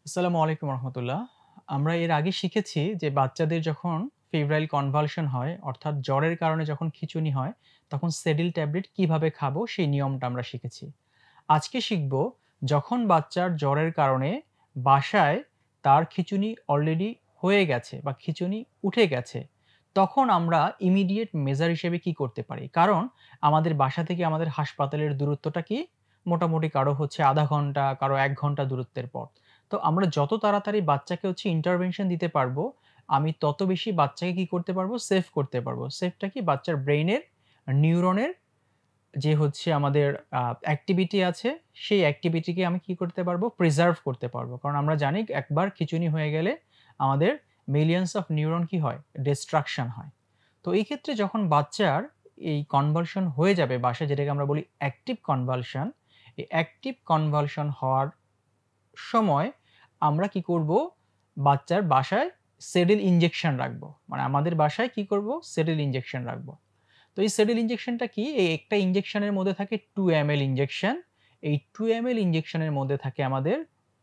আসসালামু আলাইকুম রহমতুল্লাহ। আমরা এর আগে শিখেছি যে বাচ্চাদের যখন ফেব্রাইল কনভালশন হয় অর্থাৎ জ্বরের কারণে যখন খিঁচুনি হয় তখন সেডিল ট্যাবলেট কিভাবে খাবো সেই নিয়মটা আমরা শিখেছি। আজকে শিখব যখন বাচ্চার জ্বরের কারণে বাসায় তার খিঁচুনি অলরেডি হয়ে গেছে বা খিঁচুনি উঠে গেছে, তখন আমরা ইমিডিয়েট মেজার হিসেবে কি করতে পারি? কারণ আমাদের বাসা থেকে আমাদের হাসপাতালের দূরত্বটা কি? মোটামুটি কারো হচ্ছে ০.৫ ঘন্টা, কারো ১ ঘন্টা দূরত্বের পথ। তো আমরা যত তাড়াতাড়ি বাচ্চাকে হচ্ছে ইন্টারভেনশন দিতে পারবো, আমি তত বেশি বাচ্চাকে কি করতে পারবো? সেভ করতে পারবো। সেভটা কি? বাচ্চার ব্রেইনের নিউরনের যে হচ্ছে আমাদের অ্যাক্টিভিটি আছে, সেই অ্যাক্টিভিটিকে আমি কি করতে পারবো? প্রিজার্ভ করতে পারবো। কারণ আমরা জানি একবার খিঁচুনি হয়ে গেলে আমাদের মিলিয়নস অফ নিউরন কি হয়? ডিস্ট্রাকশন হয়। তো এই ক্ষেত্রে যখন বাচ্চার এই কনভালশন হয়ে যাবে বাসায়, যেটাকে আমরা বলি অ্যাক্টিভ কনভালশন, এই অ্যাক্টিভ কনভালশন হওয়ার সময় আমরা কি করব? বাচ্চার বাসায় সেডিল ইনজেকশন রাখবো। মানে আমাদের বাসায় কি করব? সেডিল ইনজেকশন রাখবো। তো এই সেডিল ইনজেকশনটা কি? এই একটা ইনজেকশনের মধ্যে থাকে 2 ml ইনজেকশন। এই 2 ml ইনজেকশনের মধ্যে থাকে আমাদের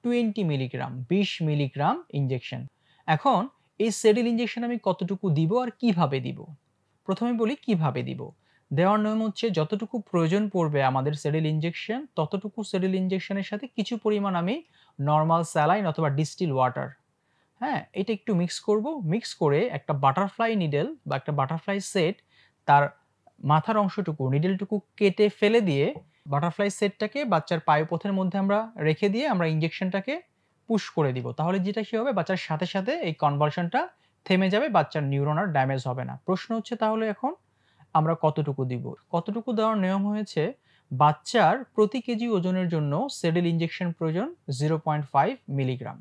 20 মিলিগ্রাম, 20 মিলিগ্রাম ইনজেকশন। এখন এই সেডিল ইনজেকশন আমি কতটুকু দিব আর কিভাবে দিব? ১ম এ বলি কিভাবে দিব। দেওয়ার নিয়ম হচ্ছে যতটুকু প্রয়োজন পড়বে আমাদের সেডিল ইনজেকশন, ততটুকু সেডিল ইনজেকশনের সাথে কিছু পরিমাণ আমি নরমাল স্যালাইন অথবা ডিস্টিল ওয়াটার, হ্যাঁ? এটা একটু মিক্স করব। মিক্স করে একটা বাটারফ্লাই নিডল বা একটা বাটারফ্লাই সেট, তার মাথার অংশটুকু নিডলটুকু কেটে ফেলে দিয়ে বাটারফ্লাই সেটটাকে বাচ্চার পায়ুপথের মধ্যে আমরা রেখে দিয়ে আমরা ইনজেকশনটাকে পুশ করে দিব। তাহলে যেটা কি হবে? বাচ্চার সাথে, সাথে এই কনভালশনটা থেমে যাবে। বাচ্চার নিউরন আর ড্যামেজ হবে না। প্রশ্ন হচ্ছে তাহলে এখন আমরা কতটুকু দিব? কতটুকু দেওয়ার নিয়ম হয়েছে, বাচ্চার প্রতি কেজি ওজনের জন্য সেডেল ইনজেকশন প্রয়োজন 0.5 মিলিগ্রাম।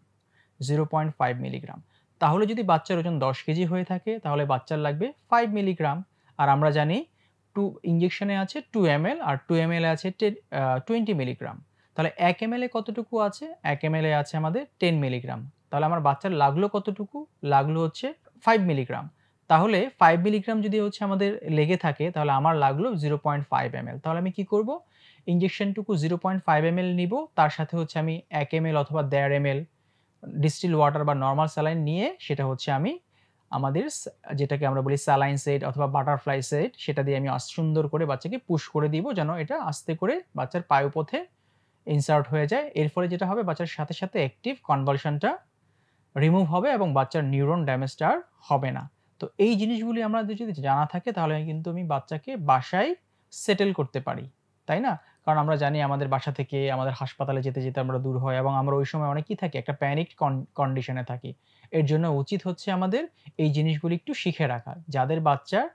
0.5 মিলিগ্রাম। তাহলে যদি বাচ্চার ওজন ১০ কেজি হয়ে থাকে তাহলে বাচ্চার লাগবে 5 মিলিগ্রাম। আর আমরা জানি ইনজেকশনে আছে 2 ml আর 2 ml এ আছে 20 মিলিগ্রাম। তাহলে ১ ml এ কতটুকু আছে? ১ ml এ আছে আমাদের 10 মিলিগ্রাম। তাহলে আমার বাচ্চার লাগলো কতটুকু? লাগলো হচ্ছে 5 মিলিগ্রাম। তাহলে ৫ মিলিগ্রাম যদি হচ্ছে আমাদের লেগে থাকে তাহলে আমার লাগলো 0.5 ml। তাহলে আমি কি করব? ইনজেকশনটুকু 0.5 ml নিবো। তার সাথে হচ্ছে আমি ১ ml অথবা ১.৫ ml ডিস্টিল ওয়াটার বা নরমাল স্যালাইন নিয়ে সেটা হচ্ছে আমি আমাদের যেটাকে আমরা বলি স্যালাইন সেট অথবা বাটারফ্লাই সেট, সেটা দিয়ে আমি সুন্দর করে বাচ্চাকে পুশ করে দিব যেন এটা আস্তে করে বাচ্চার পায়ুপথে ইনসার্ট হয়ে যায়। এর ফলে যেটা হবে, বাচ্চার সাথে, সাথে অ্যাক্টিভ কনভালশনটা রিমুভ হবে এবং বাচ্চার নিউরন ড্যামেজটা আর হবে না। তো এই জিনিসগুলি আমাদের যদি জানা থাকে তাহলে কিন্তু আমি বাচ্চাকে বাসায় সেটেল করতে পারি। তাই না? কারণ আমরা জানি আমাদের বাসা থেকে আমাদের হাসপাতালে যেতে, যেতে আমরা দূর হয় এবং আমরা ওই সময় অনেক কি থাকি? একটা প্যানিকড কন্ডিশন এ থাকি। এর জন্য উচিত হচ্ছে আমাদের এই জিনিসগুলি একটু শিখে রাখা। যাদের বাচ্চার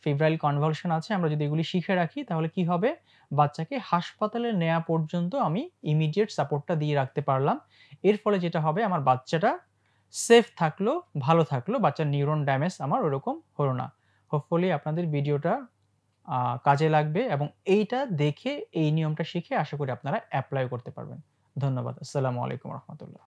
ফেব্রাইল কনভালশন আছে, আমরা যদি এগুলি শিখে রাখি তাহলে কি হবে? বাচ্চাকে হাসপাতালে নেয়া পর্যন্ত আমি ইমিডিয়েট সাপোর্টটা দিয়ে রাখতে পারলাম। এর ফলে যেটা হবে, আমার বাচ্চাটা সেফ থাকলো, ভালো থাকলো। বাচ্চার নিউরন ড্যামেজ আমার ওরকম হলো না। হোপফুলি আপনাদের ভিডিওটা আ কাজে লাগবে এবং এইটা দেখে এই নিয়মটা শিখে আশা করি আপনারা এপ্লাই করতে পারবেন। ধন্যবাদ। আসসালামু আলাইকুম রহমতুল্লাহ।